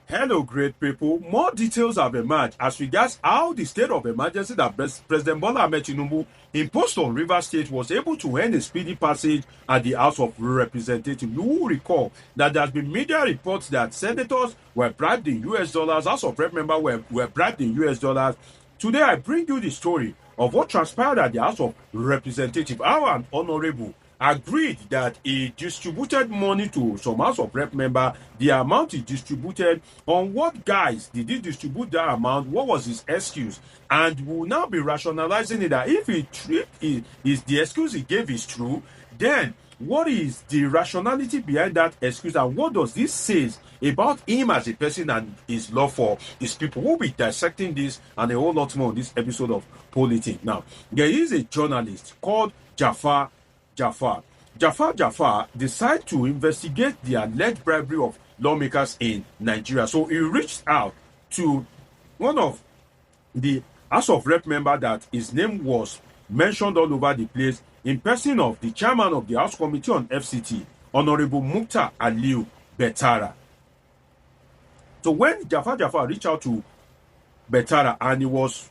Hello, great people. More details have emerged as regards how the state of emergency that President Bola Ahmed Tinubu imposed on Rivers State was able to end a speedy passage at the House of Representatives. You will recall that there has been media reports that senators were bribed in US dollars, House of Rep members were bribed in US dollars. Today, I bring you the story of what transpired at the House of Representatives. How an honorable agreed that he distributed money to some House of Rep member. The amount he distributed, on what guise did he distribute that amount? What was his excuse? And we'll now be rationalizing it that if is the excuse he gave is true, then what is the rationality behind that excuse, and what does this say about him as a person and his love for his people? We'll be dissecting this and a whole lot more on this episode of Politics. Now, there is a journalist called Jaafar Jaafar. Jaafar decided to investigate the alleged bribery of lawmakers in Nigeria. So he reached out to one of the House of Rep member that his name was mentioned all over the place, in person of the chairman of the House Committee on FCT, Honorable Mukhtar Aliyu Betara. So when Jaafar reached out to Betara and he was,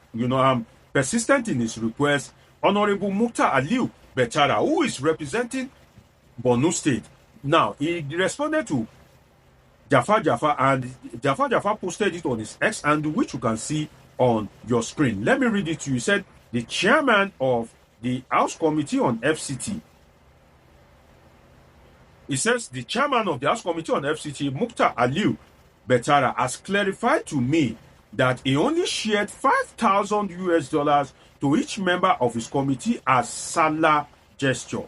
persistent in his request, Honorable Mukhtar Aliyu Betara, who is representing Borno State, now he responded to Jaafar, and Jaafar posted it on his X handle, which you can see on your screen. Let me read it to you. He said, the chairman of the House Committee on FCT, he says, the chairman of the House Committee on FCT, Mukhtar Aliyu Betara, has clarified to me that he only shared $5,000 to each member of his committee as Sallah Gesture,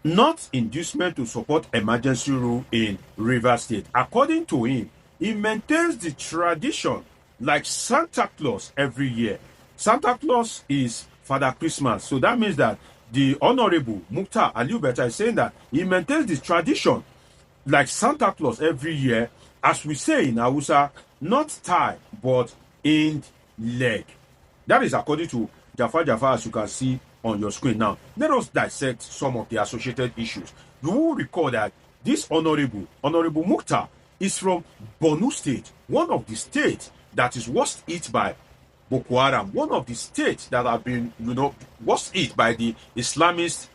not inducement to support emergency rule in Rivers State. According to him, he maintains the tradition like Santa Claus every year. Santa Claus is Father Christmas. So that means that the Honorable Mukhtar Aliyu Betara is saying that he maintains the tradition like Santa Claus every year, as we say in Hausa, not tie, but in leg. That is according to Jaafar, as you can see on your screen. Now, let us dissect some of the associated issues. You will recall that this Honorable Mukhtar, is from Borno State, one of the states that is worst hit by Boko Haram, one of the states that have been, worst hit by the Islamist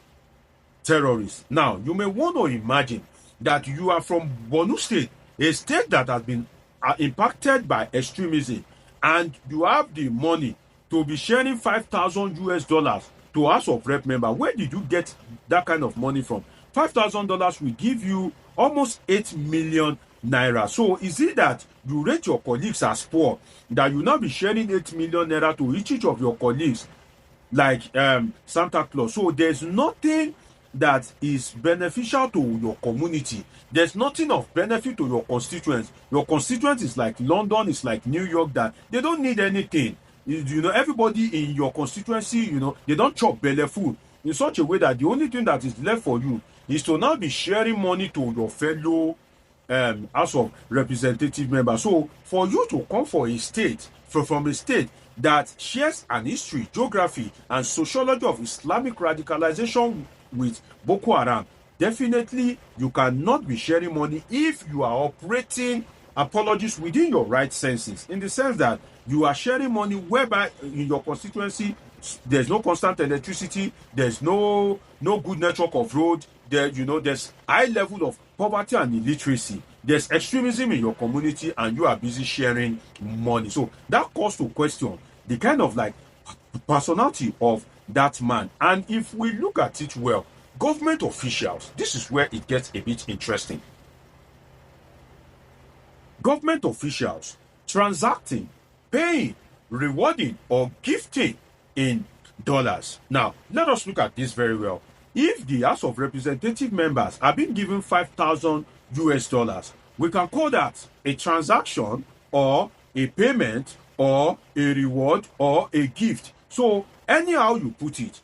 terrorists. Now, you may want to imagine that you are from Borno State, a state that has been impacted by extremism, and you have the money to be sharing $5,000 to House of Rep member. Where did you get that kind of money from? $5,000 will give you almost 8 million naira. So is it that you rate your colleagues as poor, that you now be sharing 8 million naira to each of your colleagues like Santa Claus? So there's nothing that is beneficial to your community. There's nothing of benefit to your constituents. Your constituents is like London, it's like New York, that they don't need anything. Everybody in your constituency, they don't chop belly food in such a way that the only thing that is left for you is to now be sharing money to your fellow House of Representative members. So for you to come for a state, from a state that shares an history, geography, and sociology of Islamic radicalization with Boko Haram, definitely you cannot be sharing money if you are operating, apologies, within your right senses, in the sense that you are sharing money whereby in your constituency there's no constant electricity, there's no good network of road, there's high level of poverty and illiteracy, there's extremism in your community, and you are busy sharing money. So that calls to question the kind of personality of that man. And if we look at it well, government officials, this is where it gets a bit interesting. Government officials transacting, paying, rewarding, or gifting in dollars. Now, let us look at this very well. If the House of Representative members are being given $5,000, we can call that a transaction or a payment or a reward or a gift. So anyhow you put it,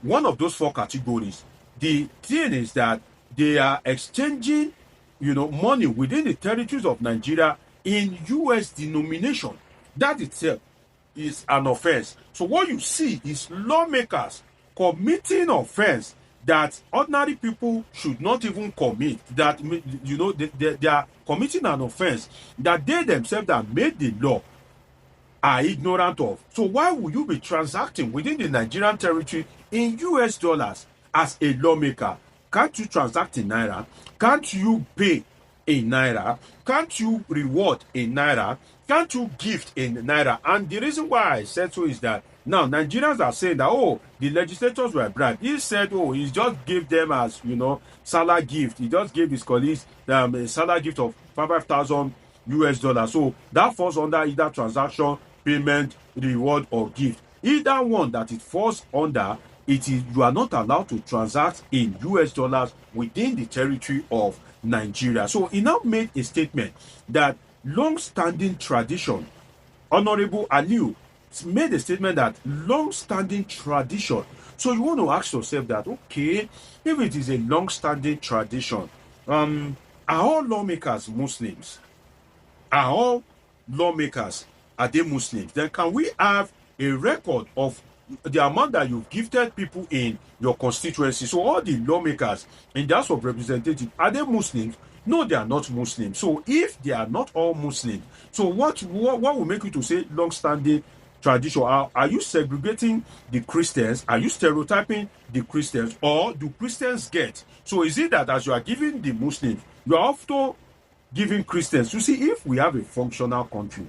one of those four categories, the thing is that they are exchanging money within the territories of Nigeria in US denomination. That itself is an offense. So what you see is lawmakers committing offense that ordinary people should not even commit, that they are committing an offense that they themselves that made the law are ignorant of. So why would you be transacting within the Nigerian territory in US dollars as a lawmaker? Can't you transact in Naira? Can't you pay in Naira? Can't you reward in Naira? Can't you gift in Naira? And the reason why I said so is that now Nigerians are saying that, oh, the legislators were bribed. He said, oh, he just gave them as, Sallah gift. He just gave his colleagues a Sallah gift of 5,000 US dollars. So that falls under either transaction, payment, reward, or gift. Either one that it falls under, you are not allowed to transact in US dollars within the territory of Nigeria. So he now made a statement that long-standing tradition, Honorable Aliyu made a statement that long-standing tradition. So you want to ask yourself that, okay, if it is a long-standing tradition, are all lawmakers Muslims? Are all lawmakers, are they Muslims? Then can we have a record of the amount that you've gifted people in your constituency? So all the lawmakers in the House of Representatives, are they Muslims? No, they are not Muslims. So if they are not all Muslims, so what will make you to say long-standing tradition? Are you segregating the Christians? Are you stereotyping the Christians? Or do Christians get? So is it that as you are giving the Muslims, you are also giving Christians? You see, if we have a functional country,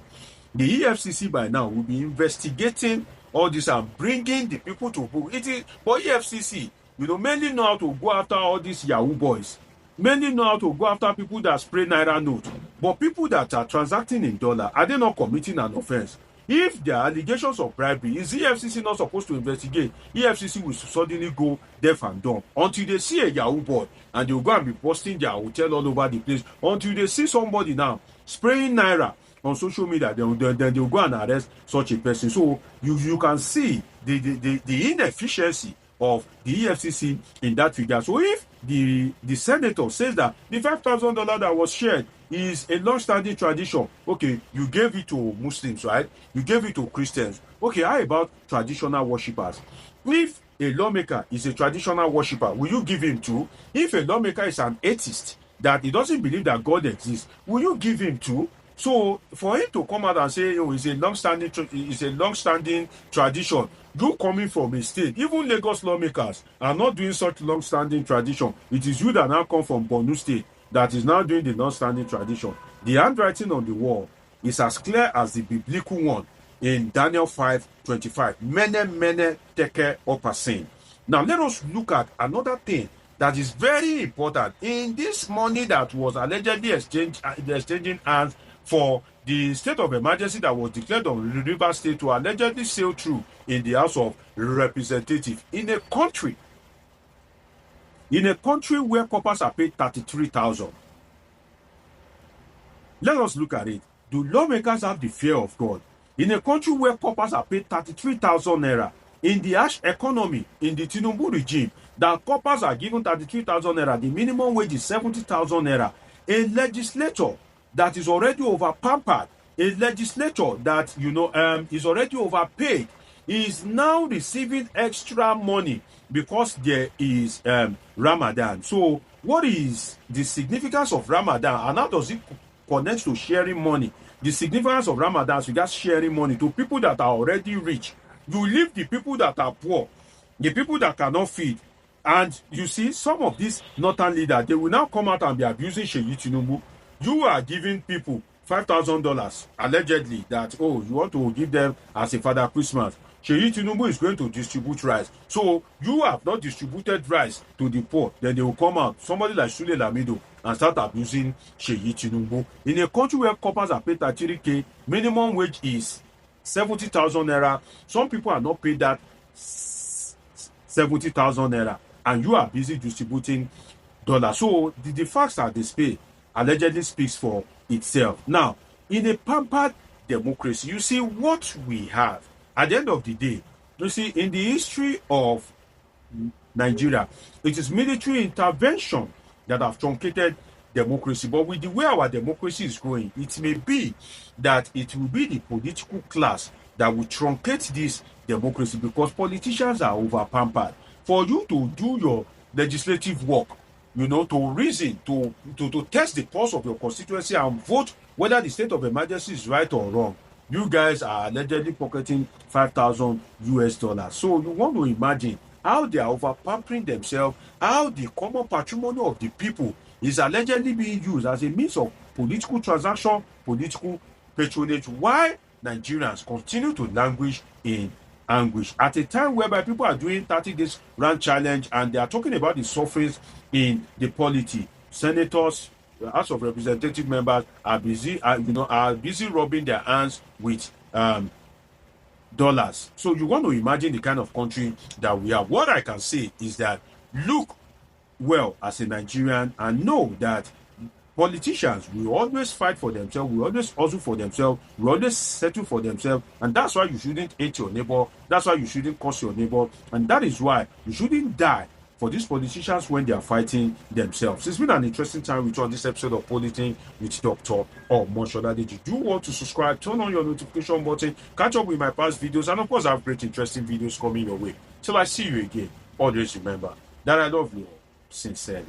the EFCC by now will be investigating all this and bringing the people to book. It is for EFCC, mainly know how to go after all these Yahoo boys. Many know how to go after people that spray Naira note. But people that are transacting in dollar, are they not committing an offense? If there are allegations of bribery, is EFCC not supposed to investigate? EFCC will suddenly go deaf and dumb until they see a Yahoo boy and they'll go and be posting their hotel all over the place. Until they see somebody now spraying Naira on social media, then they'll go and arrest such a person. So you can see the inefficiency of the EFCC in that figure. So if the senator says that the $5,000 that was shared is a long-standing tradition, okay, you gave it to Muslims, right? You gave it to Christians. Okay, how about traditional worshippers? If a lawmaker is a traditional worshipper, will you give him to? If a lawmaker is an atheist, that he doesn't believe that God exists, will you give him to? So for him to come out and say, it's a long-standing tradition, you coming from a state, even Lagos lawmakers are not doing such long-standing tradition. It is you that now come from Borno State that is now doing the long-standing tradition. The handwriting on the wall is as clear as the biblical one in Daniel 5:25. Mene teke opasin. Now let us look at another thing that is very important in this money that was allegedly exchanging hands for the state of emergency that was declared on River State to allegedly sail through in the House of Representatives in a country where coppers are paid 33,000. Let us look at it. Do lawmakers have the fear of God? In a country where coppers are paid 33,000 naira, in the harsh economy, in the Tinubu regime, that coppers are given 33,000 naira, the minimum wage is 70,000 naira. A legislator that is already over-pampered, a legislator that, is already overpaid, is now receiving extra money because there is Ramadan. So what is the significance of Ramadan, and how does it connect to sharing money? The significance of Ramadan is regards sharing money to people that are already rich. You leave the people that are poor, the people that cannot feed. And you see, some of these northern leaders, they will now come out and be abusing Seyi Tinubu. You are giving people $5,000 allegedly that, you want to give them as a Father Christmas. Seyi Tinubu is going to distribute rice. So you have not distributed rice to the poor. Then they will come out, somebody like Sule Lamido, and start abusing Seyi Tinubu. In a country where coppers are paid 33K, minimum wage is 70,000 naira. Some people are not paid that 70,000 naira. And you are busy distributing dollars. So the facts that they pay allegedly speaks for itself. Now, in a pampered democracy, you see what we have. At the end of the day, you see, in the history of Nigeria, it is military intervention that have truncated democracy. But with the way our democracy is growing, it may be that it will be the political class that will truncate this democracy because politicians are over-pampered. For you to do your legislative work, to reason, to test the pulse of your constituency and vote whether the state of emergency is right or wrong. You guys are allegedly pocketing $5,000. So you want to imagine how they are over pampering themselves, how the common patrimony of the people is allegedly being used as a means of political transaction, political patronage. Why Nigerians continue to languish in anguish at a time whereby people are doing 30 days run challenge and they are talking about the sufferings in the polity. Senators, the House of Representative members are busy, rubbing their hands with dollars. So you want to imagine the kind of country that we are. What I can say is that look well as a Nigerian and know that politicians will always fight for themselves, will always hustle for themselves, will always settle for themselves, and that's why you shouldn't hate your neighbor, that's why you shouldn't curse your neighbor, and that is why you shouldn't die for these politicians when they are fighting themselves. It's been an interesting time with you on this episode of Politing with Dr. Omosholadeji. Do want to subscribe, turn on your notification button, catch up with my past videos, and of course I have great interesting videos coming your way. Till I see you again, always remember that I love you all sincerely.